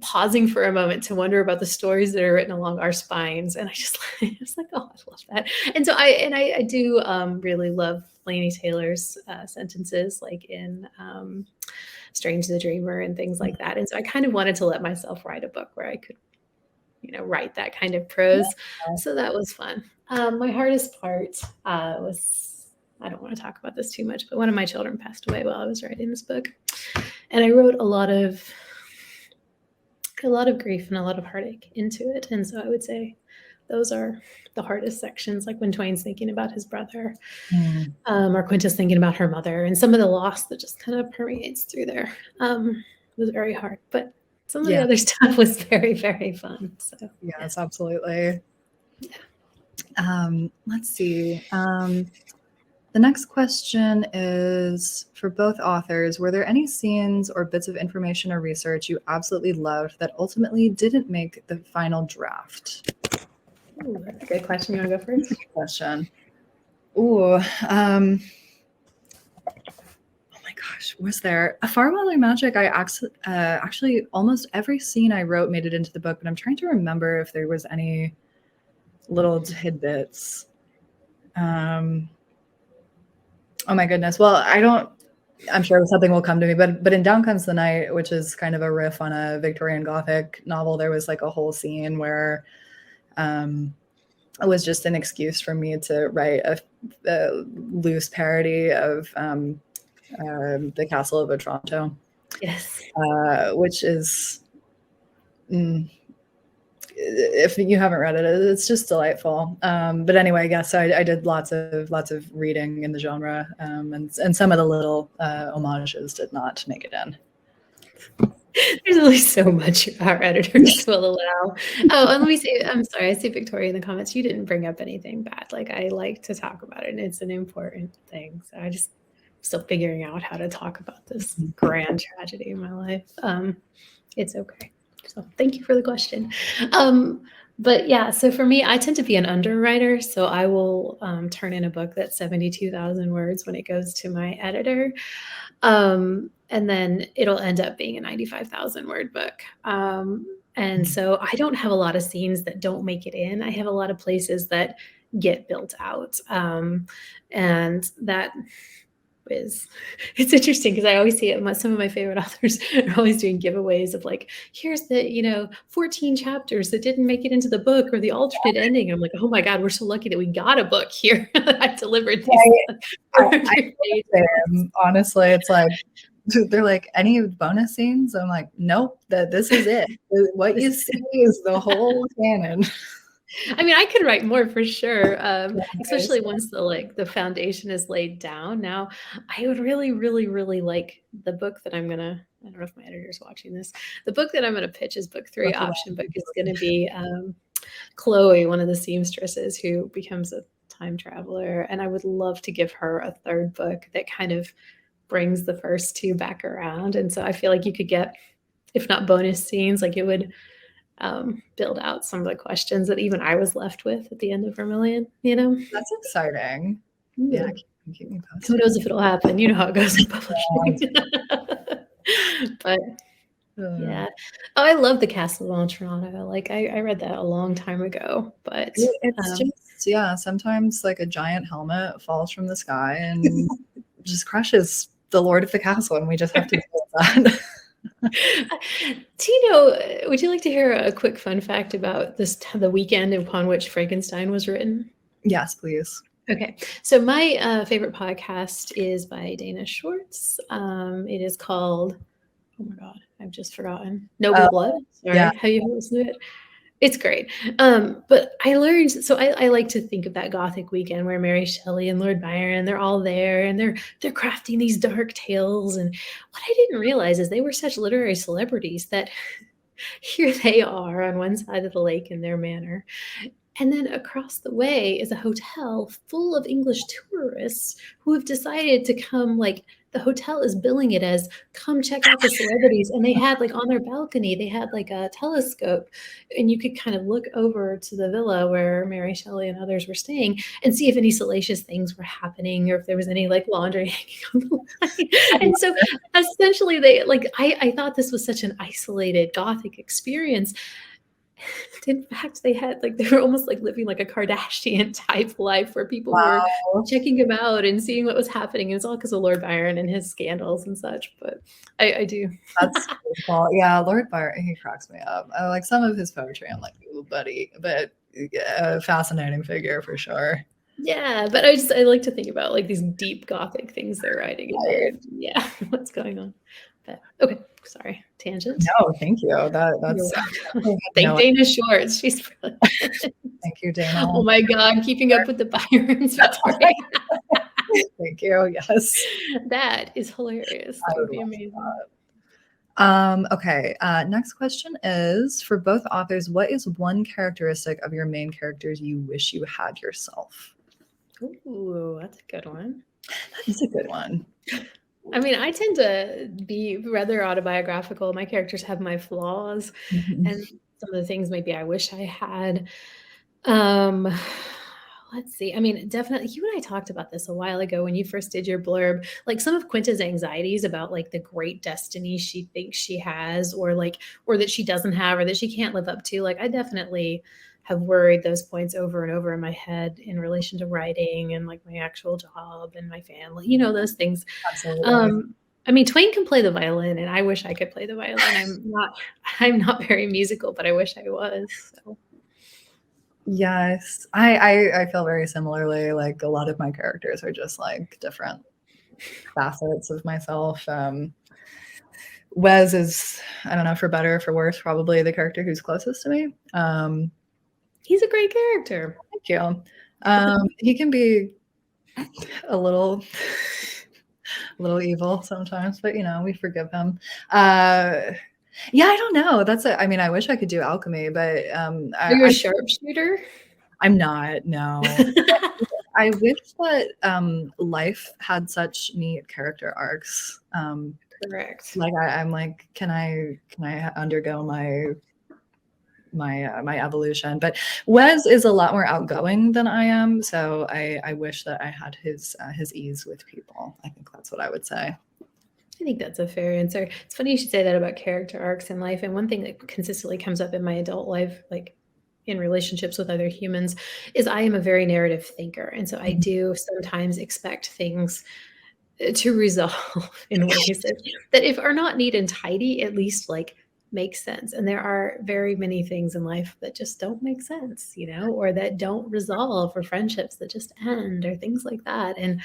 Speaker 2: pausing for a moment to wonder about the stories that are written along our spines. And I was like, oh, I love that. And so I do really love Laini Taylor's sentences, like in Strange the Dreamer and things like that. And so I kind of wanted to let myself write a book where I could, write that kind of prose. Yeah. So that was fun. My hardest part was, I don't want to talk about this too much, but one of my children passed away while I was writing this book. And I wrote a lot of grief and a lot of heartache into it. And so I would say those are the hardest sections, like when Twain's thinking about his brother, or Quinta's thinking about her mother, and some of the loss that just kind of permeates through there was very hard. But some of the other stuff was very, very fun. So
Speaker 3: yes, absolutely. Let's see. The next question is for both authors. Were there any scenes or bits of information or research you absolutely loved that ultimately didn't make the final draft?
Speaker 2: Ooh, that's a good question. You want to go first?
Speaker 3: Good question. Ooh, oh my gosh, was there a Farewell Magic? I actually almost every scene I wrote made it into the book, but I'm trying to remember if there was any little tidbits. Oh my goodness. Well, I'm sure something will come to me, but in Down Comes the Night, which is kind of a riff on a Victorian Gothic novel, there was like a whole scene where it was just an excuse for me to write a loose parody of the Castle of Otranto.
Speaker 2: Yes.
Speaker 3: Which is, if you haven't read it, it's just delightful. But anyway, yes, I did lots of reading in the genre, and some of the little homages did not make it in.
Speaker 2: There's only so much our editors will allow. Oh, and let me say, I'm sorry, I see Victoria in the comments. You didn't bring up anything bad. Like, I like to talk about it, and it's an important thing. So I just still figuring out how to talk about this grand tragedy in my life. It's okay. So thank you for the question. But yeah, so for me, I tend to be an underwriter. So I will turn in a book that's 72,000 words when it goes to my editor. And then it'll end up being a 95,000 word book. And so I don't have a lot of scenes that don't make it in. I have a lot of places that get built out. And that is, it's interesting because I always see it. Some of my favorite authors are always doing giveaways of like, here's the 14 chapters that didn't make it into the book or the alternate ending. I'm like, oh my God, we're so lucky that we got a book here. I delivered these.
Speaker 3: Honestly, it's like they're like, any bonus scenes? I'm like, nope, this is it. What you see is the whole canon.
Speaker 2: I mean, I could write more for sure, especially once the foundation is laid down. Now, I would really, really, really like the book that I don't know if my editor's watching this. The book that I'm going to pitch as book 3 option book is going to be Chloe, one of the seamstresses who becomes a time traveler. And I would love to give her a third book that kind of brings the first 2 back around. And so I feel like you could get, if not bonus scenes, like it would build out some of the questions that even I was left with at the end of Vermilion,
Speaker 3: That's exciting.
Speaker 2: Yeah.
Speaker 3: Keep me posted.
Speaker 2: Who knows if it'll happen? You know how it goes in publishing. But yeah. Oh, I love the Castle of Toronto. Like I read that a long time ago, but
Speaker 3: it's just, sometimes like a giant helmet falls from the sky and just crushes the Lord of the Castle, and we just have to deal with that.
Speaker 2: Tino, would you like to hear a quick fun fact about the weekend upon which Frankenstein was written?
Speaker 3: Yes, please.
Speaker 2: Okay, so my favorite podcast is by Dana Schwartz. It is called, oh my God, I've just forgotten. Noble Blood. Sorry, how you listen to it? It's great. But I learned, so I like to think of that Gothic weekend where Mary Shelley and Lord Byron, they're all there and they're crafting these dark tales. And what I didn't realize is they were such literary celebrities that here they are on one side of the lake in their manor. And then across the way is a hotel full of English tourists who have decided to come, like the hotel is billing it as come check out the celebrities. And they had like on their balcony, they had like a telescope and you could kind of look over to the villa where Mary Shelley and others were staying and see if any salacious things were happening or if there was any like laundry hanging on the line. And so essentially I thought this was such an isolated Gothic experience. In fact, they were almost like living like a Kardashian type life where people were checking him out and seeing what was happening. And it's all because of Lord Byron and his scandals and such. But I do.
Speaker 3: That's cool. Yeah, Lord Byron, he cracks me up. I like some of his poetry. I'm like, ooh, buddy, but a fascinating figure for sure.
Speaker 2: Yeah, but I like to think about like these deep Gothic things they're writing. Yeah, what's going on? But okay, sorry, tangent.
Speaker 3: No, thank you. That's
Speaker 2: Thank Dana Schwartz. She's brilliant.
Speaker 3: Thank you, Dana.
Speaker 2: Oh my God, keeping up with the Byron's Victoria.
Speaker 3: Thank you. Yes.
Speaker 2: That is hilarious. That would be amazing.
Speaker 3: Okay. Next question is for both authors, what is one characteristic of your main characters you wish you had yourself?
Speaker 2: Ooh, that's a good one.
Speaker 3: That is a good one.
Speaker 2: I mean, I tend to be rather autobiographical. My characters have my flaws, and some of the things maybe I wish I had. Let's see. I mean, definitely, you and I talked about this a while ago when you first did your blurb, like some of Quinta's anxieties about like the great destiny she thinks she has, or that she doesn't have, or that she can't live up to. Like, I definitely have worried those points over and over in my head in relation to writing and like my actual job and my family, those things.
Speaker 3: Absolutely.
Speaker 2: I mean, Twain can play the violin, and I wish I could play the violin. I'm not very musical, but I wish I was. So.
Speaker 3: Yes, I feel very similarly. Like a lot of my characters are just like different facets of myself. Wes is, I don't know, for better or for worse, probably the character who's closest to me.
Speaker 2: He's a great character.
Speaker 3: Thank you. He can be a little evil sometimes, but we forgive him. Yeah, I don't know. I mean, I wish I could do alchemy, but
Speaker 2: Are you a sharpshooter?
Speaker 3: I'm not. No. I wish that life had such neat character arcs.
Speaker 2: Correct.
Speaker 3: Like I'm like, can I undergo my evolution? But Wes is a lot more outgoing than I am, so I wish that I had his ease with people. I think that's what I would say.
Speaker 2: I think that's a fair answer. It's funny you should say that about character arcs in life. And one thing that consistently comes up in my adult life, like in relationships with other humans, is I am a very narrative thinker. And so I do sometimes expect things to resolve in ways that if are not neat and tidy, at least like make sense. And there are very many things in life that just don't make sense, or that don't resolve, or friendships that just end, or things like that. And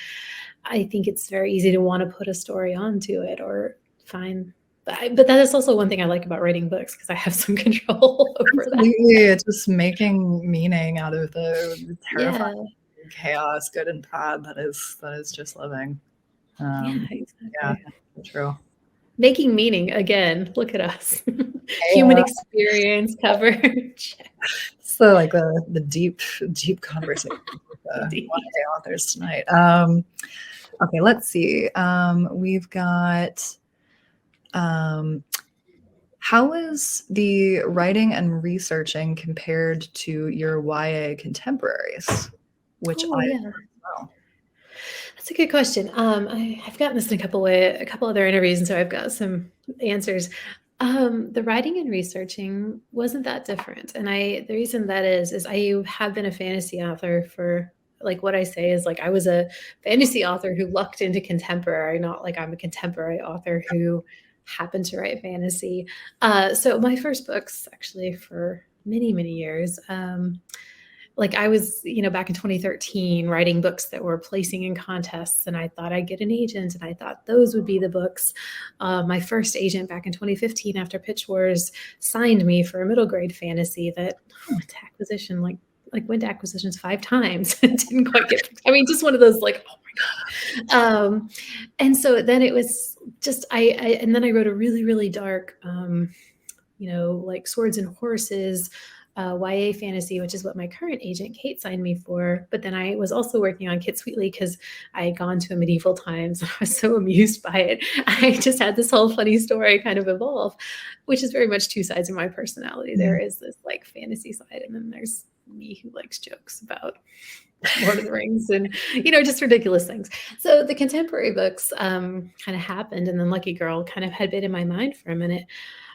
Speaker 2: I think it's very easy to want to put a story onto it or find, but that is also one thing I like about writing books, because I have some control over
Speaker 3: Absolutely. That. It's just making meaning out of the terrifying chaos, good and bad, that is just living.
Speaker 2: Exactly.
Speaker 3: Yeah, true.
Speaker 2: Making meaning again. Look at us. Human experience coverage.
Speaker 3: So like the deep conversation with the authors tonight. Okay, let's see. We've got how is the writing and researching compared to your YA contemporaries? Which
Speaker 2: That's a good question. I've gotten this in a couple other interviews, and so I've got some answers. The writing and researching wasn't that different, and the reason that is I have been a fantasy author for, like, what I say is, like, I was a fantasy author who lucked into contemporary, not like I'm a contemporary author who happened to write fantasy. So my first books, actually, for many, many years, like I was, back in 2013, writing books that were placing in contests, and I thought I'd get an agent, and I thought those would be the books. My first agent back in 2015, after Pitch Wars, signed me for a middle grade fantasy that went to acquisition, like went to acquisitions 5 times and didn't quite get. I mean, just one of those, like, oh my God. And so then it was just and then I wrote a really, really dark, like Swords and Horses. YA fantasy, which is what my current agent Kate signed me for. But then I was also working on Kit Sweetly because I had gone to a medieval times. I was so amused by it. I just had this whole funny story kind of evolve, which is very much 2 sides of my personality. There is this like fantasy side, and then there's me who likes jokes about Lord of the Rings and, just ridiculous things. So the contemporary books kind of happened, and then Lucky Girl kind of had been in my mind for a minute.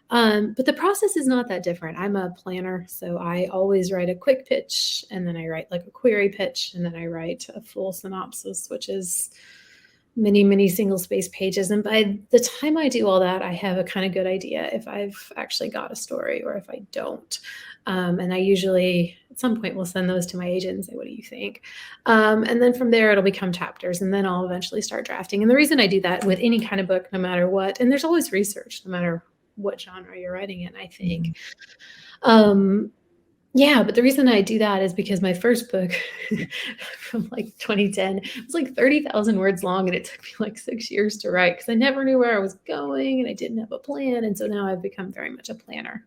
Speaker 2: But the process is not that different. I'm a planner, so I always write a quick pitch, and then I write like a query pitch, and then I write a full synopsis, which is many, many single space pages. And by the time I do all that, I have a kind of good idea if I've actually got a story or if I don't. And I usually at some point we'll send those to my agent and say, what do you think? And then from there, it'll become chapters, and then I'll eventually start drafting. And the reason I do that with any kind of book, no matter what, and there's always research, no matter what genre you're writing in, I think. Yeah, but the reason I do that is because my first book from like 2010 was like 30,000 words long, and it took me like 6 years to write because I never knew where I was going and I didn't have a plan. And so now I've become very much a planner,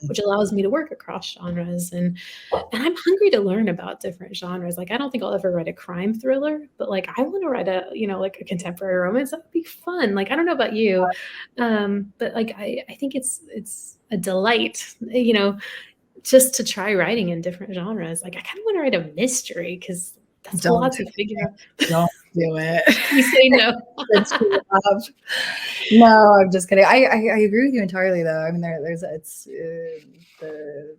Speaker 2: which allows me to work across genres. And I'm hungry to learn about different genres. Like, I don't think I'll ever write a crime thriller, but like I want to write a, like a contemporary romance. That would be fun. Like, I don't know about you, but like I think it's a delight, just to try writing in different genres. Like, I kind of want to write a mystery because that's a lot to figure out.
Speaker 3: Don't do it.
Speaker 2: You say no.
Speaker 3: It's too tough. No, I'm just kidding. I agree with you entirely, though. I mean, it's the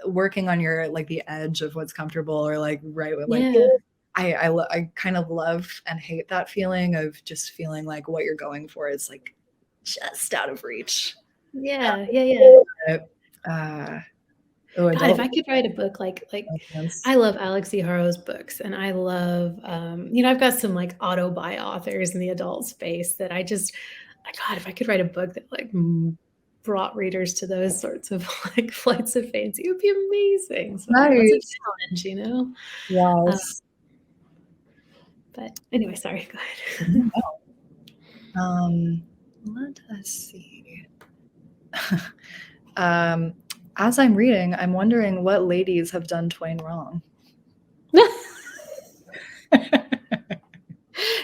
Speaker 3: working on your like the edge of what's comfortable, or like I kind of love and hate that feeling of just feeling like what you're going for is like just out of reach.
Speaker 2: Yeah. God, if I could write a book like I love Alex Harrow's books, and I love I've got some like auto-buy authors in the adult space that God, if I could write a book that like brought readers to those sorts of like flights of fancy, it would be amazing. So it's a challenge,
Speaker 3: Yes.
Speaker 2: But anyway, sorry, go ahead.
Speaker 3: Let us see. As I'm reading, I'm wondering what ladies have done Twain wrong.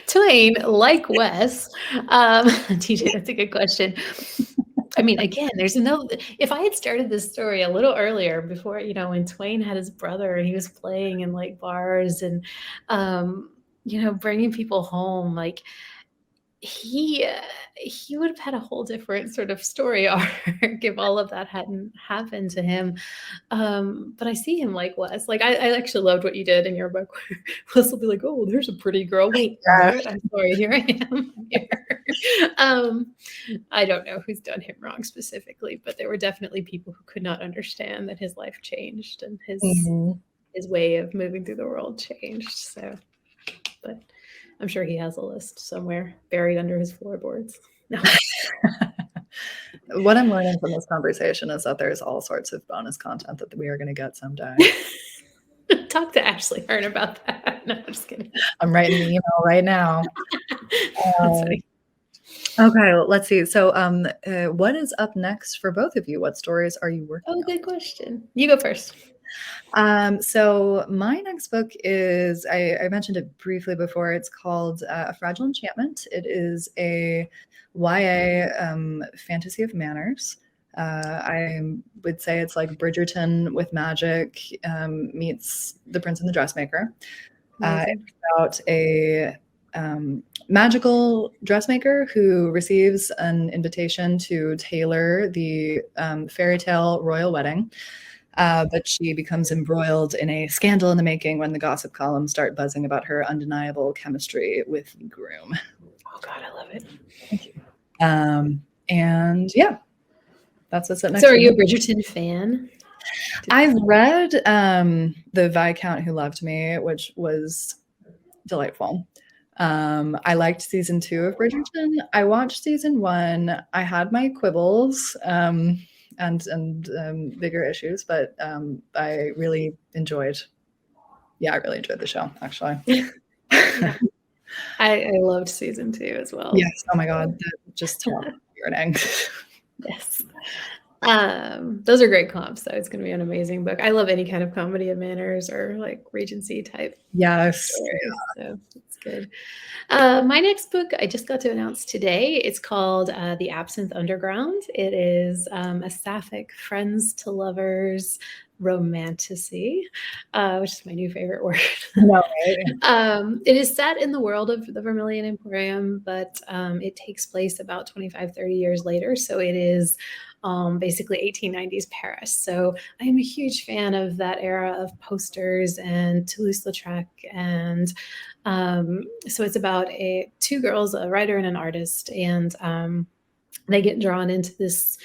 Speaker 2: Twain, like Wes, TJ, that's a good question. I mean, again, if I had started this story a little earlier, before, when Twain had his brother and he was playing in like bars and, bringing people home, like he would have had a whole different sort of story arc if all of that hadn't happened to him. But I see him like Wes. Like, I actually loved what you did in your book. Wes will be like, "Oh, there's a pretty girl. Wait, what? I'm sorry, here I am." I don't know who's done him wrong specifically, but there were definitely people who could not understand that his life changed and his way of moving through the world changed. So, but I'm sure he has a list somewhere buried under his floorboards. No.
Speaker 3: What I'm learning from this conversation is that there's all sorts of bonus content that we are going to get someday.
Speaker 2: Talk to Ashley Hearn about that. No, I'm just kidding.
Speaker 3: I'm writing an email right now.
Speaker 2: That's funny.
Speaker 3: Okay, let's see. So what is up next for both of you? What stories are you working on?
Speaker 2: Good question. You go first.
Speaker 3: So my next book is, I mentioned it briefly before. It's called A Fragile Enchantment. It is a YA fantasy of manners. I would say it's like Bridgerton with magic meets The Prince and the Dressmaker. It's about a magical dressmaker who receives an invitation to tailor the fairy tale royal wedding. But she becomes embroiled in a scandal in the making when the gossip columns start buzzing about her undeniable chemistry with the groom.
Speaker 2: Oh God, I love it.
Speaker 3: Thank you. And yeah, that's what's up next.
Speaker 2: So are you a Bridgerton fan?
Speaker 3: I've read The Viscount Who Loved Me, which was delightful. I liked season 2 of Bridgerton. I watched season 1. I had my quibbles. And bigger issues, but I really enjoyed the show, actually.
Speaker 2: I loved season 2 as well.
Speaker 3: Yes. Oh my God. Just yearning.
Speaker 2: Yes. Those are great comps, though. It's going to be an amazing book. I love any kind of comedy of manners or like Regency type.
Speaker 3: Yes.
Speaker 2: Stories, so it's good. My next book I just got to announce today. It's called The Absinthe Underground. It is a sapphic friends to lovers romantasy, which is my new favorite word.
Speaker 3: No, right?
Speaker 2: It is set in the world of the Vermilion Emporium, but it takes place about 25, 30 years later. So it is basically 1890s Paris. So I am a huge fan of that era of posters and Toulouse-Lautrec. And so it's about two girls, a writer and an artist, and they get drawn into this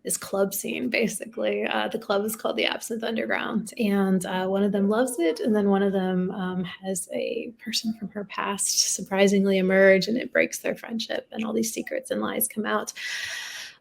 Speaker 2: this club scene, basically. The club is called the Absinthe Underground, and one of them loves it, and then one of them has a person from her past surprisingly emerge, and it breaks their friendship, and all these secrets and lies come out.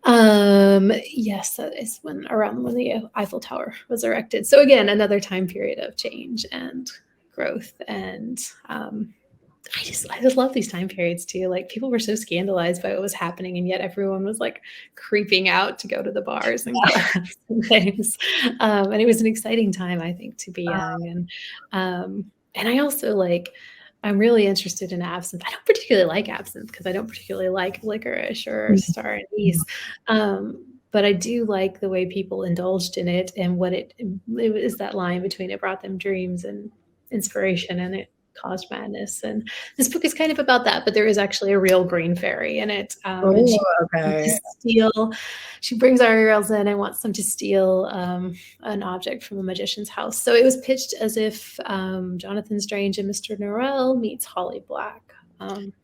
Speaker 2: Yes, that is around when the Eiffel Tower was erected. So again, another time period of change and growth, and I just love these time periods too. Like, people were so scandalized by what was happening, and yet everyone was like creeping out to go to the bars and clubs and things. And it was an exciting time, I think, to be young. And I also I'm really interested in absinthe. I don't particularly like absinthe because I don't particularly like licorice or star anise. But I do like the way people indulged in it, and what it is, that line between it brought them dreams and inspiration, and it caused madness. And this book is kind of about that, but there is actually a real green fairy in it. And she brings our girls in and wants them to steal an object from a magician's house. So it was pitched as if Jonathan Strange and Mr. Norrell meets Holly Black.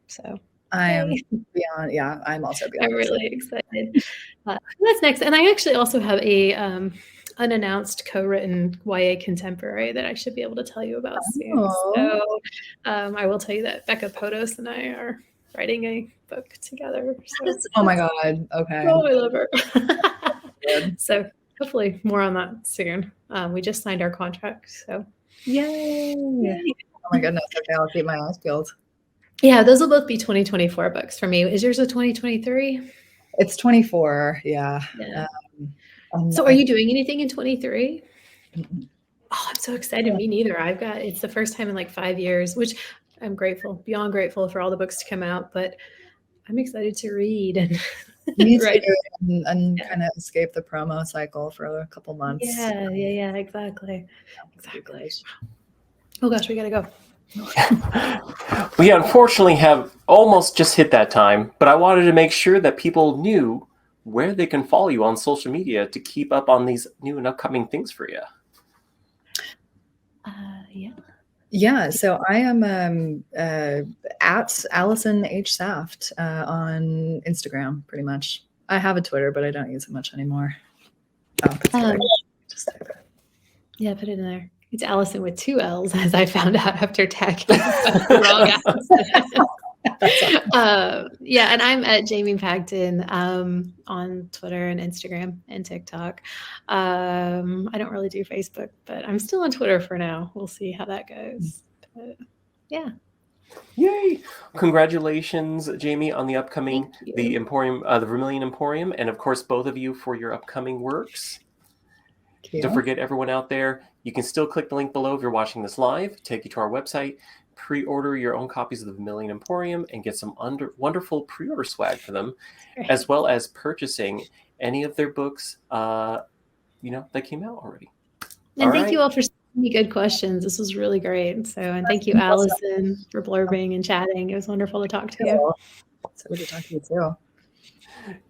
Speaker 2: So
Speaker 3: I am beyond. Yeah, I'm also beyond.
Speaker 2: I'm really excited. That's next. And I actually also have a unannounced co-written YA contemporary that I should be able to tell you about soon. So I will tell you that Becca Potos and I are writing a book together. So
Speaker 3: oh my God. Okay.
Speaker 2: Oh, I love her. So hopefully more on that soon. We just signed our contract. So yay.
Speaker 3: Oh my goodness. Okay, I'll keep my eyes peeled.
Speaker 2: Yeah, those will both be 2024 books for me. Is yours a 2023?
Speaker 3: It's 24. Yeah.
Speaker 2: So are you doing anything in 23? Oh, I'm so excited. Me neither. It's the first time in like 5 years, which I'm beyond grateful for all the books to come out, but I'm excited to read and
Speaker 3: write and kind of escape the promo cycle for a couple months.
Speaker 2: Yeah, exactly. Oh gosh, we gotta go.
Speaker 1: We unfortunately have almost just hit that time, but I wanted to make sure that people knew where they can follow you on social media to keep up on these new and upcoming things for you.
Speaker 3: Yeah, so I am at Allison H. Saft on Instagram, pretty much. I have a Twitter, but I don't use it much anymore.
Speaker 2: Just yeah, put it in there. It's Allison with 2 L's, as I found out after tagging the wrong Allison. Yeah, and I'm at Jamie Pacton on Twitter and Instagram and TikTok. I don't really do Facebook, but I'm still on Twitter for now. We'll see how that goes. But, yeah.
Speaker 1: Yay! Congratulations, Jamie, on the upcoming the Vermilion Emporium, and of course both of you for your upcoming works. Don't forget, everyone out there, you can still click the link below if you're watching this live, take you to our website, pre-order your own copies of the Vermilion Emporium, and get some wonderful pre-order swag for them, as well as purchasing any of their books, that came out already.
Speaker 2: And thank you all for sending me good questions. This was really great. And thank you, Allison, for blurbing and chatting. It was wonderful to talk to you.
Speaker 3: So good to talk to you too.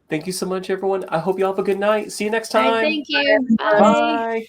Speaker 1: Thank you so much, everyone. I hope you all have a good night. See you next time.
Speaker 2: Thank you.
Speaker 1: Bye.